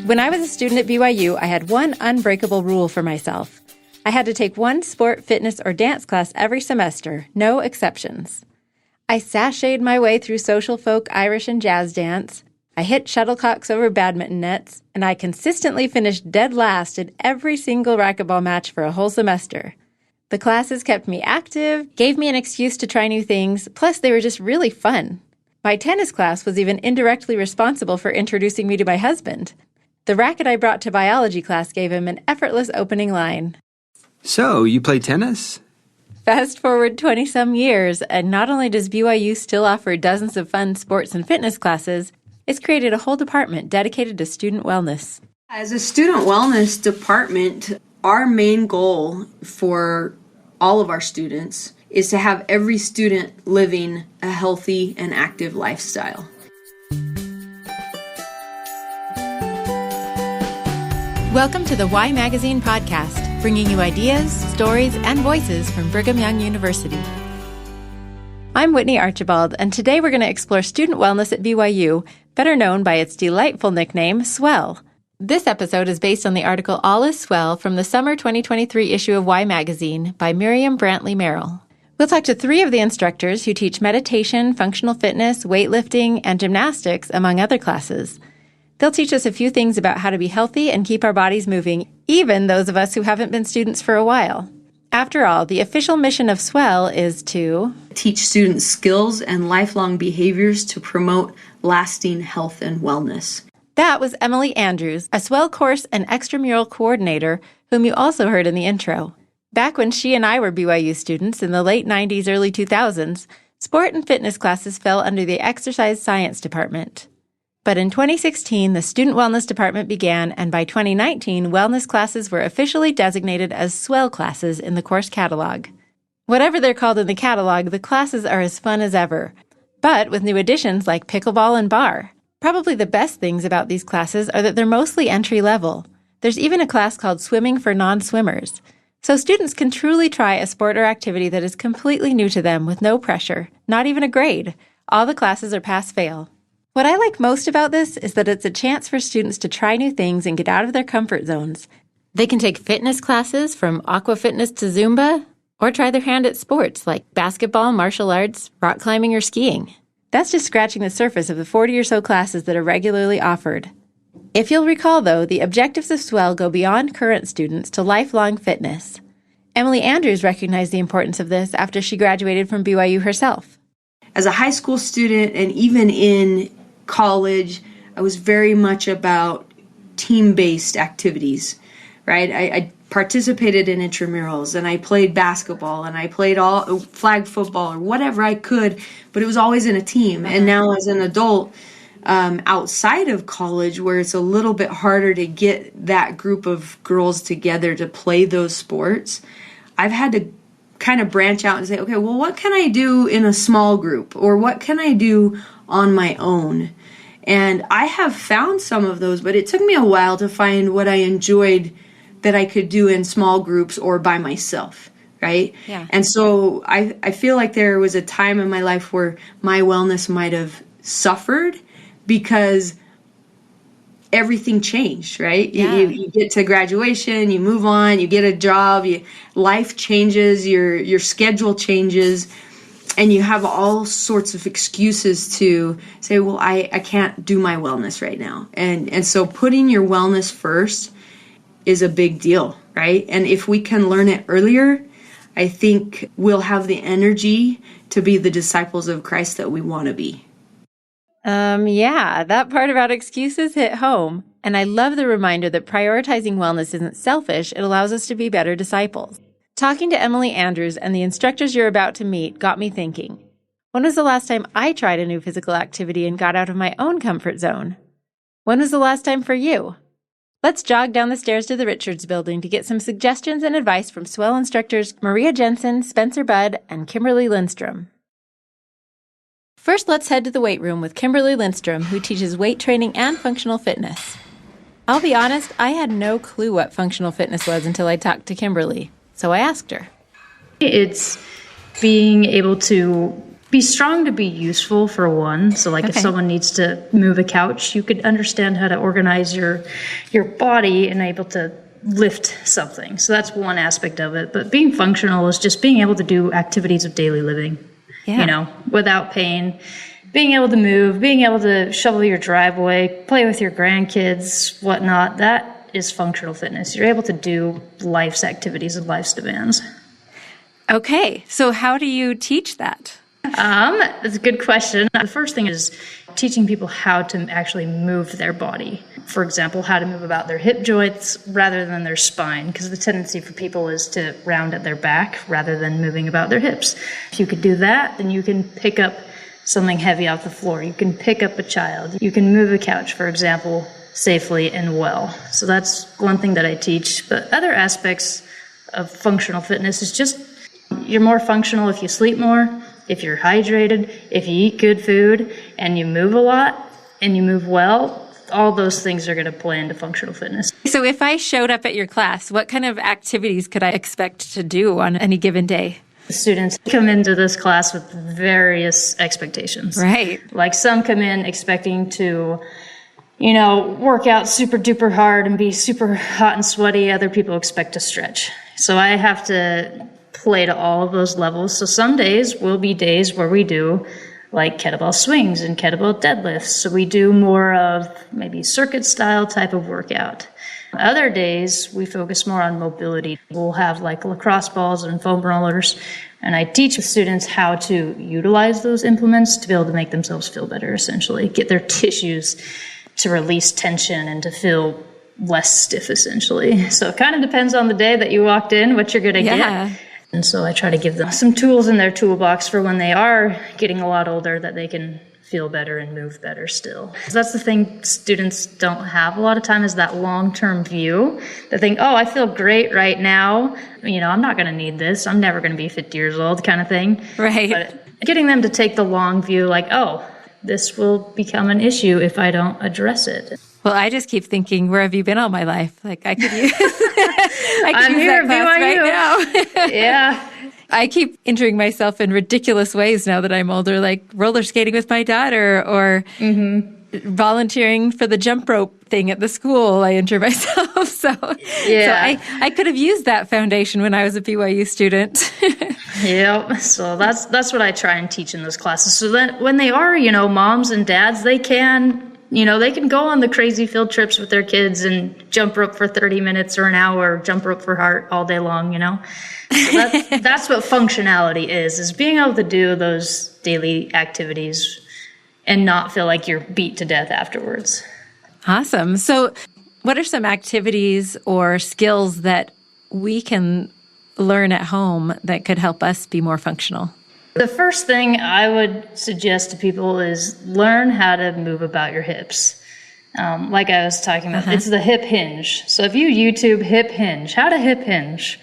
When I was a student at BYU, I had one unbreakable rule for myself. I had to take one sport, fitness, or dance class every semester, no exceptions. I sashayed my way through social folk, Irish, and jazz dance. I hit shuttlecocks over badminton nets, and I consistently finished dead last in every single racquetball match for a whole semester. The classes kept me active, gave me an excuse to try new things, plus they were just really fun. My tennis class was even indirectly responsible for introducing me to my husband. The racket I brought to biology class gave him an effortless opening line. So, you play tennis? Fast forward 20-some years, and not only does BYU still offer dozens of fun sports and fitness classes, it's created a whole department dedicated to student wellness. As a student wellness department, our main goal for all of our students is to have every student living a healthy and active lifestyle. Welcome to the Why Magazine podcast, bringing you ideas, stories, and voices from Brigham Young University. I'm Whitney Archibald, and today we're going to explore student wellness at BYU, better known by its delightful nickname, SWELL. This episode is based on the article All is Swell from the summer 2023 issue of Why Magazine by Miriam Brantley Merrill. We'll talk to three of the instructors who teach meditation, functional fitness, weightlifting, and gymnastics, among other classes. They'll teach us a few things about how to be healthy and keep our bodies moving, even those of us who haven't been students for a while. After all, the official mission of SWELL is to teach students skills and lifelong behaviors to promote lasting health and wellness. That was Emily Andrews, a SWELL course and extramural coordinator, whom you also heard in the intro. Back when she and I were BYU students in the late 90s, early 2000s, sport and fitness classes fell under the exercise science department. But in 2016, the student wellness department began, and by 2019, wellness classes were officially designated as SWELL classes in the course catalog. Whatever they're called in the catalog, the classes are as fun as ever, but with new additions like pickleball and bar. Probably the best things about these classes are that they're mostly entry-level. There's even a class called Swimming for Non-Swimmers. So students can truly try a sport or activity that is completely new to them with no pressure, not even a grade. All the classes are pass-fail. What I like most about this is that it's a chance for students to try new things and get out of their comfort zones. They can take fitness classes from aqua fitness to Zumba, or try their hand at sports like basketball, martial arts, rock climbing, or skiing. That's just scratching the surface of the 40 or so classes that are regularly offered. If you'll recall, though, the objectives of SWELL go beyond current students to lifelong fitness. Emily Andrews recognized the importance of this after she graduated from BYU herself. As a high school student and even in college, I was very much about team-based activities, right? I participated in intramurals, and I played basketball, and I played all flag football or whatever I could, but it was always in a team. And now as an adult, outside of college, where it's a little bit harder to get that group of girls together to play those sports, I've had to kind of branch out and say, okay, well, what can I do in a small group, or what can I do on my own? And I have found some of those, but it took me a while to find what I enjoyed that I could do in small groups or by myself, right? Yeah. And so I feel like there was a time in my life where my wellness might have suffered because everything changed, right? Yeah. You get to graduation, you move on, you get a job, life changes, your schedule changes, and you have all sorts of excuses to say, well, I can't do my wellness right now. And so putting your wellness first is a big deal, right? And if we can learn it earlier, I think we'll have the energy to be the disciples of Christ that we want to be. Yeah, that part about excuses hit home. And I love the reminder that prioritizing wellness isn't selfish. It allows us to be better disciples. Talking to Emily Andrews and the instructors you're about to meet got me thinking. When was the last time I tried a new physical activity and got out of my own comfort zone? When was the last time for you? Let's jog down the stairs to the Richards Building to get some suggestions and advice from SWELL instructors Maria Jensen, Spencer Budd, and Kimberly Lindstrom. First, let's head to the weight room with Kimberly Lindstrom, who teaches weight training and functional fitness. I'll be honest, I had no clue what functional fitness was until I talked to Kimberly, so I asked her. It's being able to be strong to be useful for one. So like if someone needs to move a couch, you could understand how to organize your body and able to lift something. So that's one aspect of it. But being functional is just being able to do activities of daily living, without pain, being able to move, being able to shovel your driveway, play with your grandkids, whatnot. That is functional fitness. You're able to do life's activities and life's demands. Okay. So how do you teach that? That's a good question. The first thing is teaching people how to actually move their body. For example, how to move about their hip joints rather than their spine, because the tendency for people is to round at their back rather than moving about their hips. If you could do that, then you can pick up something heavy off the floor. You can pick up a child. You can move a couch, for example, safely and well. So that's one thing that I teach. But other aspects of functional fitness is just you're more functional if you sleep more, if you're hydrated, if you eat good food, and you move a lot, and you move well. All those things are going to play into functional fitness. So if I showed up at your class, what kind of activities could I expect to do on any given day? Students come into this class with various expectations. Right. Like some come in expecting to, work out super duper hard and be super hot and sweaty. Other people expect to stretch. So I have to play to all of those levels. So some days will be days where we do like kettlebell swings and kettlebell deadlifts. So we do more of maybe circuit style type of workout. Other days we focus more on mobility. We'll have like lacrosse balls and foam rollers. And I teach the students how to utilize those implements to be able to make themselves feel better, essentially. Get their tissues to release tension and to feel less stiff, essentially. So it kind of depends on the day that you walked in, what you're going to get. And so I try to give them some tools in their toolbox for when they are getting a lot older that they can feel better and move better still. So that's the thing students don't have a lot of time is that long-term view. They think, oh, I feel great right now. I'm not going to need this. I'm never going to be 50 years old kind of thing. Right. But getting them to take the long view like, oh, this will become an issue if I don't address it. Well, I just keep thinking, where have you been all my life? Like I could use, I'm here that class right now. Yeah. I keep injuring myself in ridiculous ways now that I'm older, like roller skating with my daughter or volunteering for the jump rope thing at the school. I injure myself. So I could have used that foundation when I was a BYU student. Yep. So that's what I try and teach in those classes. So that when they are, moms and dads, they can go on the crazy field trips with their kids and jump rope for 30 minutes or an hour, jump rope for heart all day long, So that's what functionality is being able to do those daily activities and not feel like you're beat to death afterwards. Awesome. So what are some activities or skills that we can learn at home that could help us be more functional? The first thing I would suggest to people is learn how to move about your hips. Like I was talking about, it's the hip hinge. So if you YouTube hip hinge, how to hip hinge,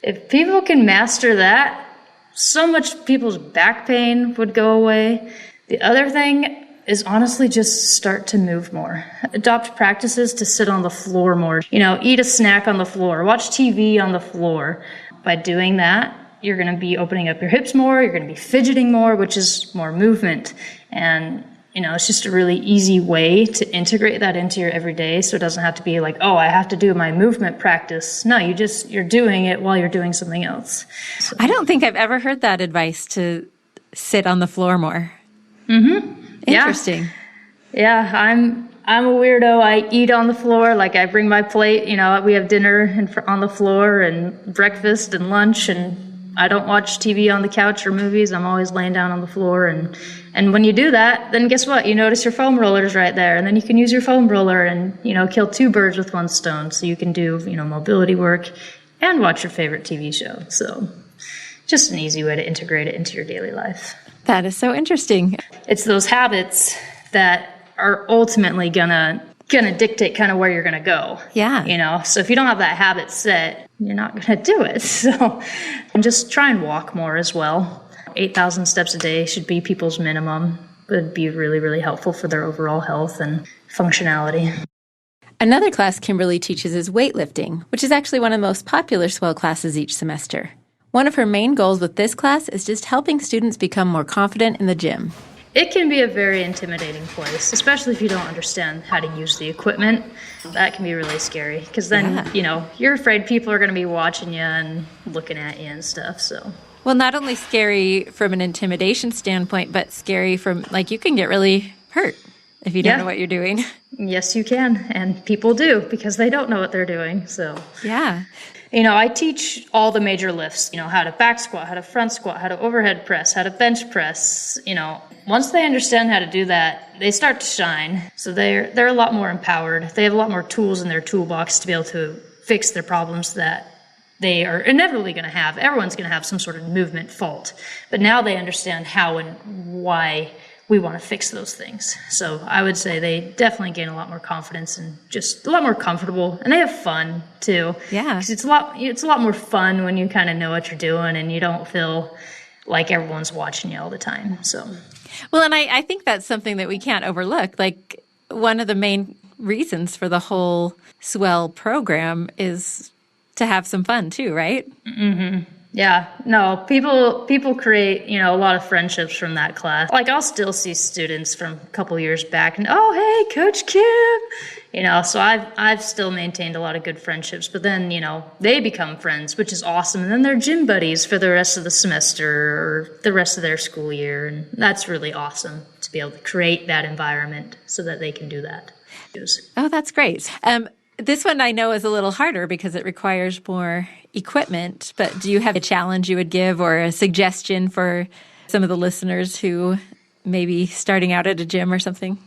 if people can master that, so much people's back pain would go away. The other thing is honestly just start to move more. Adopt practices to sit on the floor more. Eat a snack on the floor, watch TV on the floor. By doing that, you're going to be opening up your hips more, you're going to be fidgeting more, which is more movement. And, it's just a really easy way to integrate that into your everyday so it doesn't have to be like, oh, I have to do my movement practice. No, you're doing it while you're doing something else. So. I don't think I've ever heard that advice to sit on the floor more. Interesting. Yeah, I'm a weirdo. I eat on the floor. Like I bring my plate, we have dinner on the floor and breakfast and lunch, and I don't watch TV on the couch or movies. I'm always laying down on the floor. And when you do that, then guess what? You notice your foam roller's right there. And then you can use your foam roller and, kill two birds with one stone. So you can do, mobility work and watch your favorite TV show. So just an easy way to integrate it into your daily life. That is so interesting. It's those habits that are ultimately gonna dictate kind of where you're gonna go. Yeah. So if you don't have that habit set, you're not gonna do it. So and just try and walk more as well. 8,000 steps a day should be people's minimum. It would be really, really helpful for their overall health and functionality. Another class Kimberly teaches is weightlifting, which is actually one of the most popular SWELL classes each semester. One of her main goals with this class is just helping students become more confident in the gym. It can be a very intimidating place, especially if you don't understand how to use the equipment. That can be really scary because then, you're afraid people are going to be watching you and looking at you and stuff. So, well, not only scary from an intimidation standpoint, but scary from, you can get really hurt if you don't know what you're doing. Yes, you can. And people do because they don't know what they're doing. So, yeah. I teach all the major lifts, how to back squat, how to front squat, how to overhead press, how to bench press. Once they understand how to do that, they start to shine. So they're a lot more empowered. They have a lot more tools in their toolbox to be able to fix their problems that they are inevitably going to have. Everyone's going to have some sort of movement fault. But now they understand how and why we want to fix those things. So I would say they definitely gain a lot more confidence and just a lot more comfortable, and they have fun too. Yeah, because it's a lot more fun when you kind of know what you're doing and you don't feel like everyone's watching you all the time. So, well, and I think that's something that we can't overlook. One of the main reasons for the whole SWELL program is to have some fun too, right? Mm-hmm. Yeah, no, people create, a lot of friendships from that class. I'll still see students from a couple years back and, oh, hey, Coach Kim, so I've still maintained a lot of good friendships, but then, they become friends, which is awesome. And then they're gym buddies for the rest of the semester or the rest of their school year. And that's really awesome to be able to create that environment so that they can do that. Oh, that's great. This one I know is a little harder because it requires more equipment, but do you have a challenge you would give or a suggestion for some of the listeners who may be starting out at a gym or something?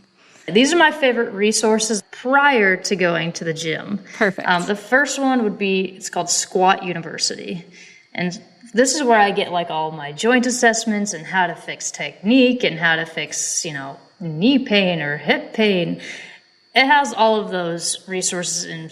These are my favorite resources prior to going to the gym. Perfect. The first one would be, it's called Squat University. And this is where I get all my joint assessments and how to fix technique and how to fix, knee pain or hip pain. It has all of those resources in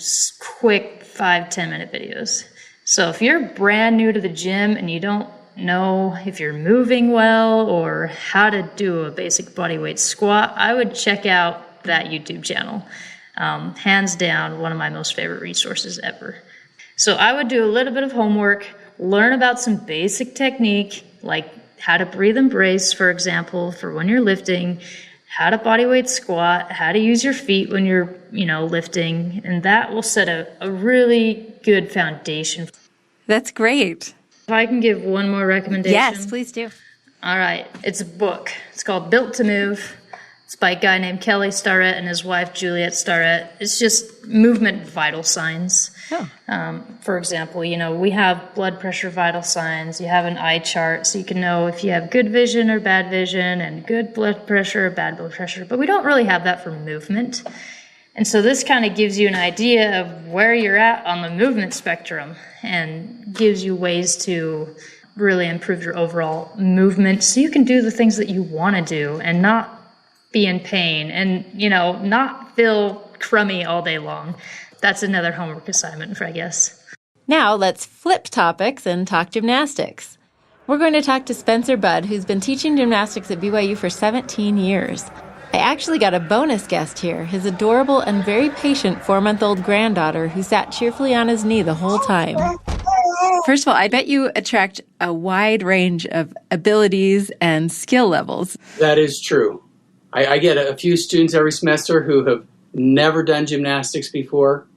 quick 5-10 minute videos. So if you're brand new to the gym and you don't know if you're moving well or how to do a basic bodyweight squat, I would check out that YouTube channel. Hands down, one of my most favorite resources ever. So I would do a little bit of homework, learn about some basic technique, like how to breathe and brace, for example, for when you're lifting, how to bodyweight squat, how to use your feet when you're, lifting, and that will set a really good foundation. That's great. If I can give one more recommendation. Yes, please do. All right. It's a book. It's called Built to Move. It's by a guy named Kelly Starrett and his wife, Juliet Starrett. It's just movement vital signs. Oh. For example, we have blood pressure vital signs. You have an eye chart so you can know if you have good vision or bad vision and good blood pressure or bad blood pressure. But we don't really have that for movement. And so this kind of gives you an idea of where you're at on the movement spectrum and gives you ways to really improve your overall movement so you can do the things that you want to do and not be in pain and, not feel crummy all day long. That's another homework assignment I guess. Now let's flip topics and talk gymnastics. We're going to talk to Spencer Budd, who's been teaching gymnastics at BYU for 17 years. I actually got a bonus guest here, his adorable and very patient 4-month-old granddaughter who sat cheerfully on his knee the whole time. First of all, I bet you attract a wide range of abilities and skill levels. That is true. I get a few students every semester who have never done gymnastics before,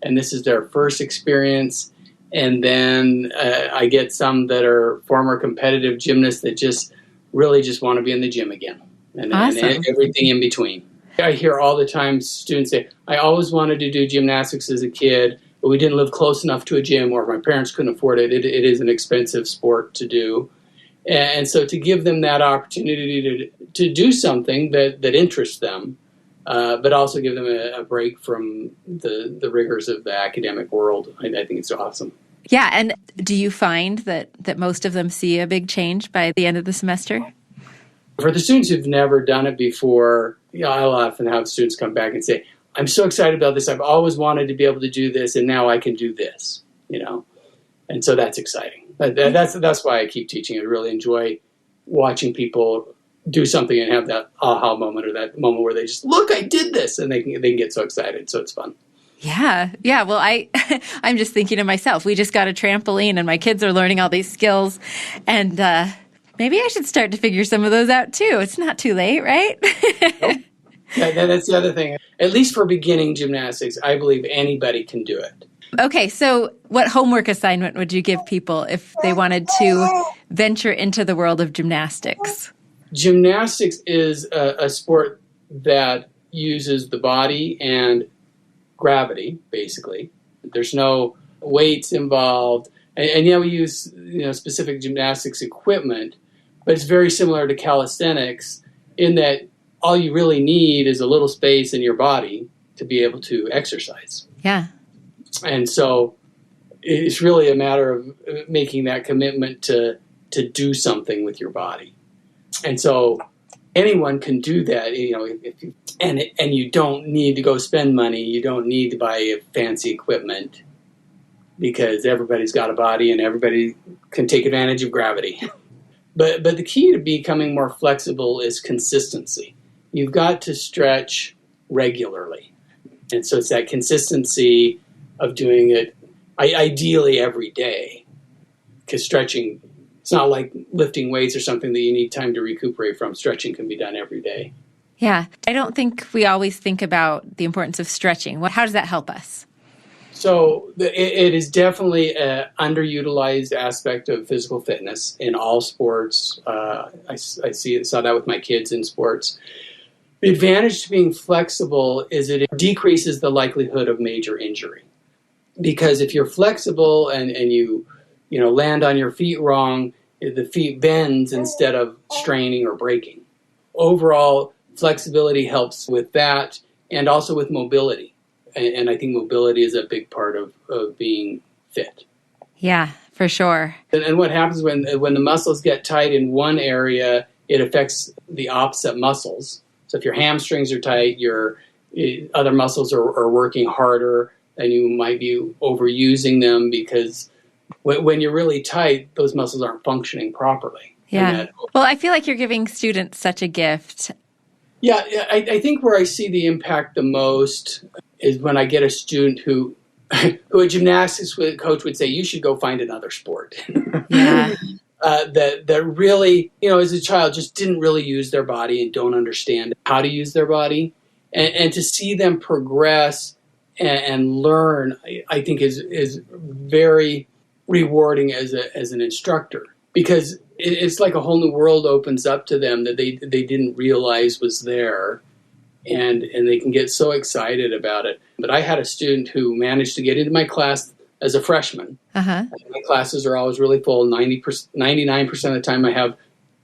and this is their first experience. And then I get some that are former competitive gymnasts that really just want to be in the gym again. Awesome. And everything in between. I hear all the time students say, I always wanted to do gymnastics as a kid, but we didn't live close enough to a gym or my parents couldn't afford it. It is an expensive sport to do. And so to give them that opportunity to do something that interests them, but also give them a break from the rigors of the academic world, I think it's awesome. Yeah, and do you find that most of them see a big change by the end of the semester? For the students who've never done it before, I'll often have students come back and say, I'm so excited about this. I've always wanted to be able to do this, and now I can do this, And so that's exciting. But that's why I keep teaching. I really enjoy watching people do something and have that aha moment or that moment where they just, look, I did this, and they can get so excited. So it's fun. Yeah. Yeah. Well, I'm just thinking to myself, we just got a trampoline and my kids are learning all these skills, and maybe I should start to figure some of those out too. It's not too late, right? Nope. That's the other thing. At least for beginning gymnastics, I believe anybody can do it. Okay. So what homework assignment would you give people if they wanted to venture into the world of gymnastics? Gymnastics is a sport that uses the body and gravity, basically. There's no weights involved. And yeah, we use specific gymnastics equipment, but it's very similar to calisthenics in that all you really need is a little space in your body to be able to exercise. Yeah. And so it's really a matter of making that commitment to do something with your body. And so anyone can do that, and you don't need to go spend money. You don't need to buy fancy equipment because everybody's got a body and everybody can take advantage of gravity. But the key to becoming more flexible is consistency. You've got to stretch regularly. And so it's that consistency of doing it ideally every day, because stretching, it's not like lifting weights or something that you need time to recuperate from. Stretching can be done every day. Yeah. I don't think we always think about the importance of stretching. How does that help us? So it is definitely an underutilized aspect of physical fitness in all sports. I saw that with my kids in sports. The advantage to being flexible is it decreases the likelihood of major injury. Because if you're flexible and you land on your feet wrong, the feet bends instead of straining or breaking. Overall, flexibility helps with that and also with mobility. And I think mobility is a big part of being fit. Yeah, for sure. And what happens when the muscles get tight in one area, it affects the opposite muscles. So if your hamstrings are tight, your other muscles are working harder, and you might be overusing them because when you're really tight, those muscles aren't functioning properly. Yeah. Well, I feel like you're giving students such a gift. Yeah, I think where I see the impact the most is when I get a student who a gymnastics coach would say, you should go find another sport. Yeah. That really, as a child, just didn't really use their body and don't understand how to use their body. And to see them progress and learn, I think is very rewarding as an instructor, because it's like a whole new world opens up to them that they didn't realize was there, and they can get so excited about it. But I had a student who managed to get into my class as a freshman. Uh-huh. My classes are always really full. 99% of the time I have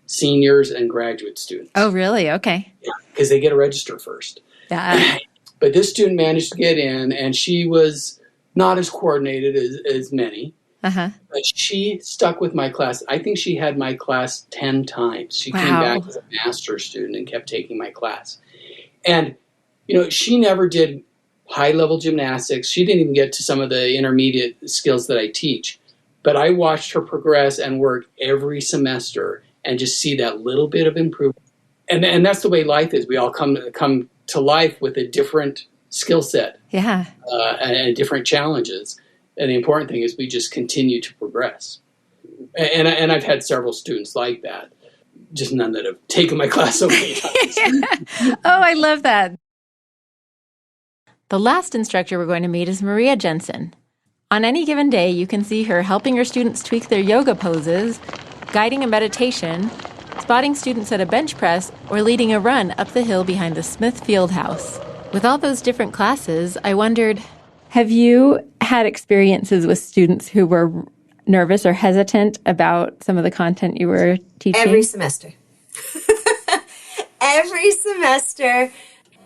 seniors and graduate students. Oh, really? Okay. Yeah, because they get to register first. But this student managed to get in, and she was not as coordinated as many. Uh-huh. But she stuck with my class. I think she had my class 10 times. She Wow. came back as a master's student and kept taking my class. And, she never did high-level gymnastics. She didn't even get to some of the intermediate skills that I teach. But I watched her progress and work every semester and just see that little bit of improvement. And that's the way life is. We all come to life with a different skill set. Yeah. And different challenges. And the important thing is we just continue to progress. And I've had several students like that, just none that have taken my class so many times. Oh, I love that. The last instructor we're going to meet is Maria Jensen. On any given day, you can see her helping her students tweak their yoga poses, guiding a meditation, spotting students at a bench press, or leading a run up the hill behind the Smith Field House. With all those different classes, I wondered, have you had experiences with students who were nervous or hesitant about some of the content you were teaching? Every semester. Every semester,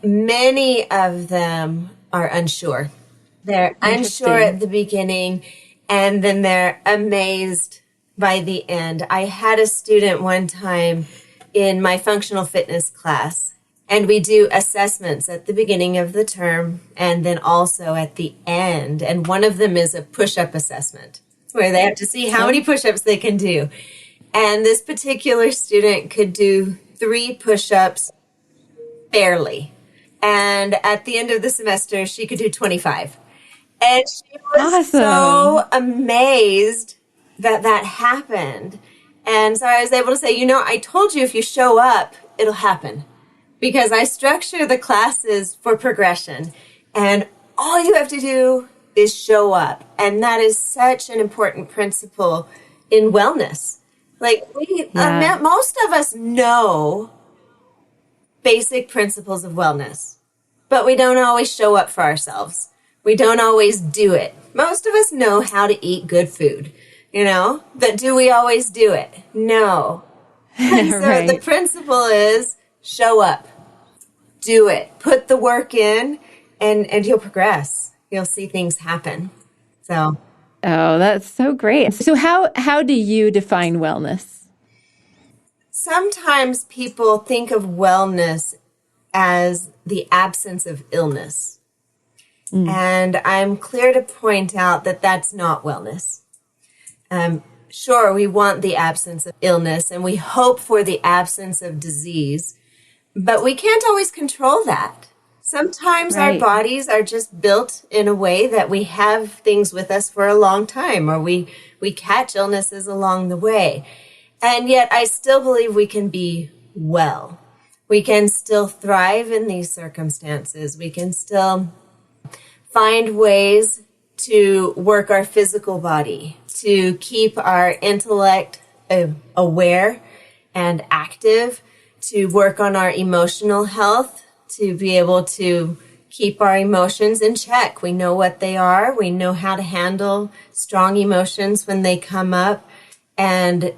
many of them are unsure. They're unsure at the beginning, and then they're amazed by the end. I had a student one time in my functional fitness class, and we do assessments at the beginning of the term and then also at the end. And one of them is a push-up assessment where they have to see how many push-ups they can do. And this particular student could do 3 push-ups barely. And at the end of the semester, she could do 25. And she was so Awesome. amazed that that happened. And so I was able to say, I told you if you show up, it'll happen. Because I structure the classes for progression. And all you have to do is show up. And that is such an important principle in wellness. Like, most of us know basic principles of wellness, but we don't always show up for ourselves. We don't always do it. Most of us know how to eat good food, but do we always do it? No. And so Right. the principle is show up, do it, put the work in, and you'll progress. You'll see things happen. So. Oh, that's so great. So how do you define wellness? Sometimes people think of wellness as the absence of illness. And I'm clear to point out that that's not wellness. Sure, we want the absence of illness and we hope for the absence of disease, but we can't always control that. Sometimes our Right. bodies are just built in a way that we have things with us for a long time, or we catch illnesses along the way. And yet I still believe we can be well. We can still thrive in these circumstances. We can still find ways to work our physical body, to keep our intellect aware and active, to work on our emotional health, to be able to keep our emotions in check. We know what they are. We know how to handle strong emotions when they come up, and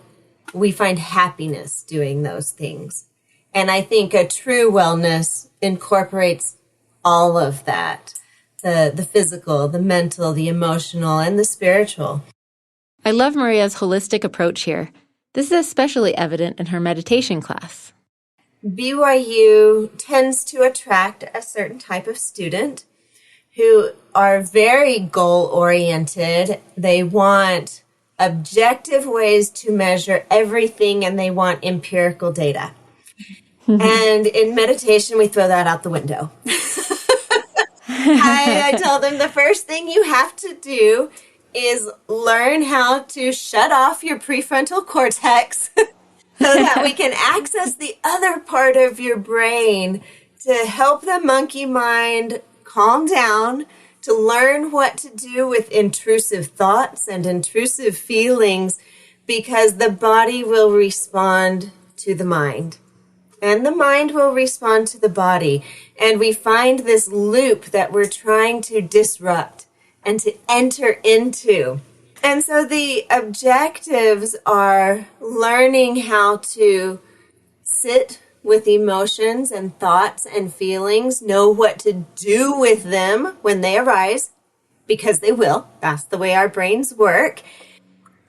we find happiness doing those things. And I think a true wellness incorporates all of that. The physical, the mental, the emotional, and the spiritual. I love Maria's holistic approach here. This is especially evident in her meditation class. BYU tends to attract a certain type of student who are very goal-oriented. They want objective ways to measure everything, and they want empirical data. And in meditation, we throw that out the window. I tell them the first thing you have to do is learn how to shut off your prefrontal cortex so that we can access the other part of your brain to help the monkey mind calm down, to learn what to do with intrusive thoughts and intrusive feelings, because the body will respond to the mind. And the mind will respond to the body. And we find this loop that we're trying to disrupt and to enter into. And so the objectives are learning how to sit with emotions and thoughts and feelings, know what to do with them when they arise, because they will. That's the way our brains work.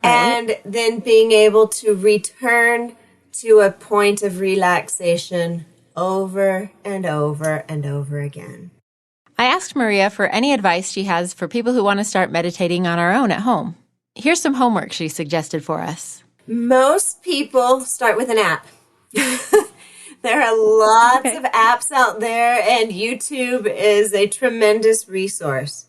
Right. And then being able to return to a point of relaxation over and over and over again. I asked Maria for any advice she has for people who want to start meditating on our own at home. Here's some homework she suggested for us. Most people start with an app. There are lots of apps out there, and YouTube is a tremendous resource.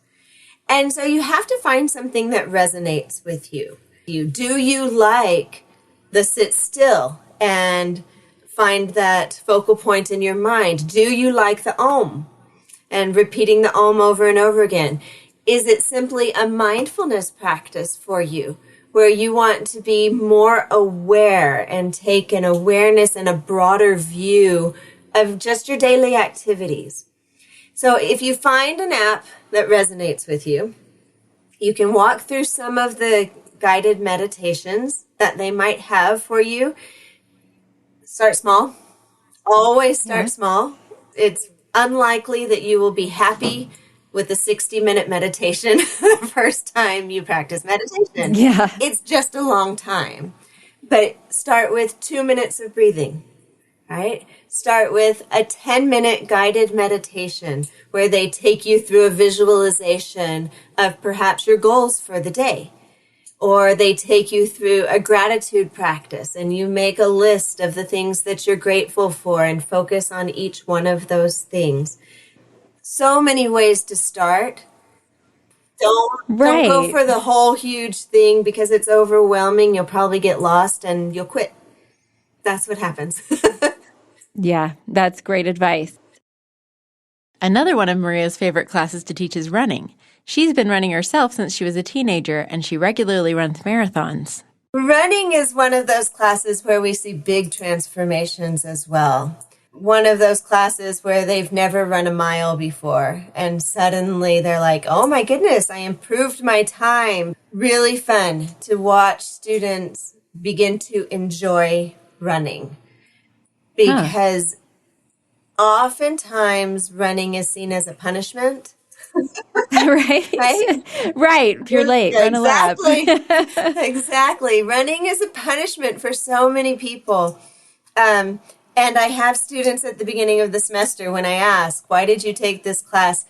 And so you have to find something that resonates with you. Do you like the sit still and find that focal point in your mind? Do you like the Om and repeating the Om over and over again? Is it simply a mindfulness practice for you, where you want to be more aware and take an awareness and a broader view of just your daily activities? So if you find an app that resonates with you, you can walk through some of the guided meditations that they might have for you. Start small. Always start small. It's unlikely that you will be happy with a 60-minute meditation the first time you practice meditation. Yeah. It's just a long time. But start with 2 minutes of breathing, right? Start with a 10-minute guided meditation where they take you through a visualization of perhaps your goals for the day. Or they take you through a gratitude practice and you make a list of the things that you're grateful for and focus on each one of those things. So many ways to start. Don't go for the whole huge thing because it's overwhelming. You'll probably get lost and you'll quit. That's what happens. Yeah, that's great advice. Another one of Maria's favorite classes to teach is running. She's been running herself since she was a teenager, and she regularly runs marathons. Running is one of those classes where we see big transformations as well. One of those classes where they've never run a mile before, and suddenly they're like, oh my goodness, I improved my time. Really fun to watch students begin to enjoy running. Because oftentimes running is seen as a punishment. Right. If you're late, run a lap. Exactly. Running is a punishment for so many people. And I have students at the beginning of the semester when I ask, why did you take this class?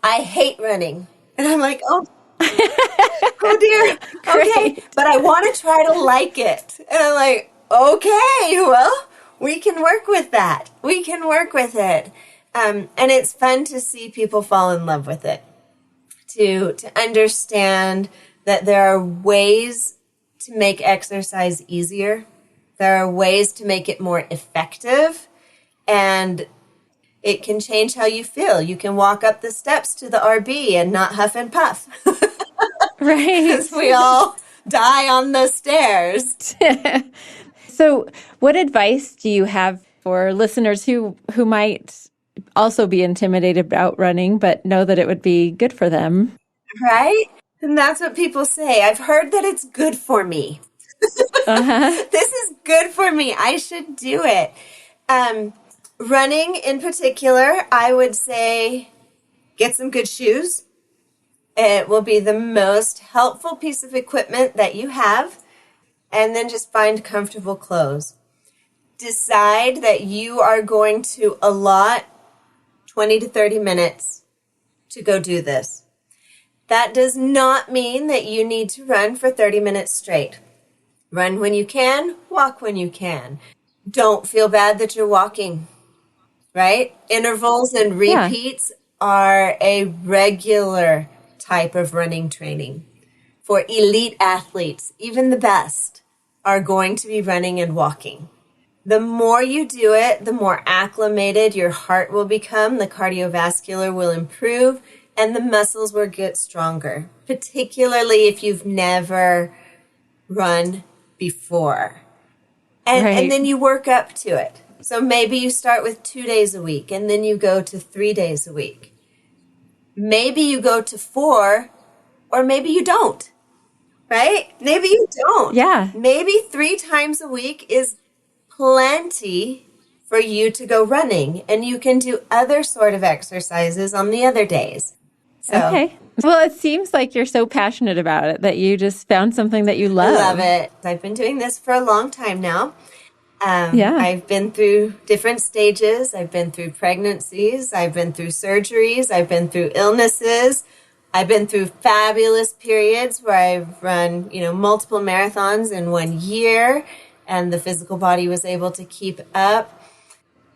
I hate running. And I'm like, oh dear. Okay. But I want to try to like it. And I'm like, okay, well, we can work with that. We can work with it. And it's fun to see people fall in love with it. To understand that there are ways to make exercise easier. There are ways to make it more effective. And it can change how you feel. You can walk up the steps to the RB and not huff and puff. Right. Because we all die on the stairs. So what advice do you have for listeners who might also be intimidated about running, but know that it would be good for them? Right? And that's what people say. I've heard that it's good for me. This is good for me. I should do it. Running in particular, I would say get some good shoes. It will be the most helpful piece of equipment that you have. And then just find comfortable clothes. Decide that you are going to allot 20 to 30 minutes to go do this. That does not mean that you need to run for 30 minutes straight. Run when you can, walk when you can. Don't feel bad that you're walking, right? Intervals and repeats are a regular type of running training. For elite athletes, even the best, are going to be running and walking. The more you do it, the more acclimated your heart will become, the cardiovascular will improve, and the muscles will get stronger, particularly if you've never run before. And then you work up to it. So maybe you start with 2 days a week, and then you go to 3 days a week. Maybe you go to 4, or maybe you don't. Right? Maybe you don't. Yeah. Maybe 3 times a week is plenty for you to go running, and you can do other sort of exercises on the other days. So, okay. Well, it seems like you're so passionate about it that you just found something that you love. I love it. I've been doing this for a long time now. I've been through different stages. I've been through pregnancies. I've been through surgeries. I've been through illnesses. I've been through fabulous periods where I've run, multiple marathons in 1 year, and the physical body was able to keep up.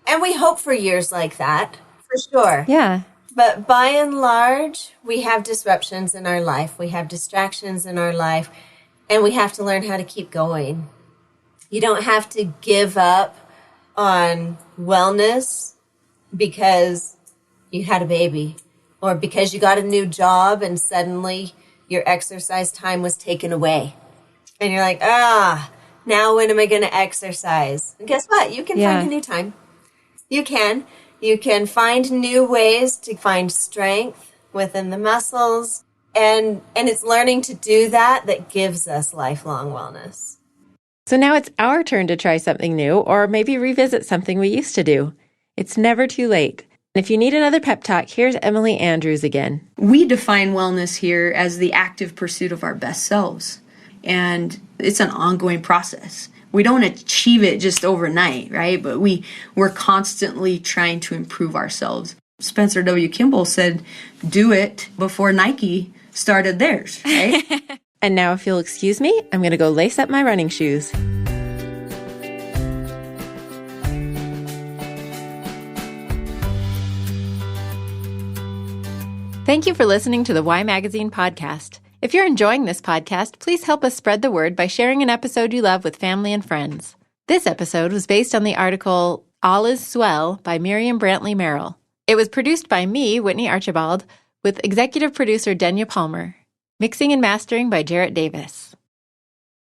And we hope for years like that, for sure. Yeah. But by and large, we have disruptions in our life. We have distractions in our life, and we have to learn how to keep going. You don't have to give up on wellness because you had a baby, or because you got a new job and suddenly your exercise time was taken away. And you're like, now when am I going to exercise? And guess what? You can find a new time. You can. You can find new ways to find strength within the muscles. And it's learning to do that gives us lifelong wellness. So now it's our turn to try something new, or maybe revisit something we used to do. It's never too late. If you need another pep talk, here's Emily Andrews again. We define wellness here as the active pursuit of our best selves. And it's an ongoing process. We don't achieve it just overnight, right? But we're constantly trying to improve ourselves. Spencer W. Kimball said, do it before Nike started theirs, right? And now, if you'll excuse me, I'm going to go lace up my running shoes. Thank you for listening to the Y Magazine podcast. If you're enjoying this podcast, please help us spread the word by sharing an episode you love with family and friends. This episode was based on the article All is Swell by Miriam Brantley Merrill. It was produced by me, Whitney Archibald, with executive producer Denya Palmer. Mixing and mastering by Jarrett Davis.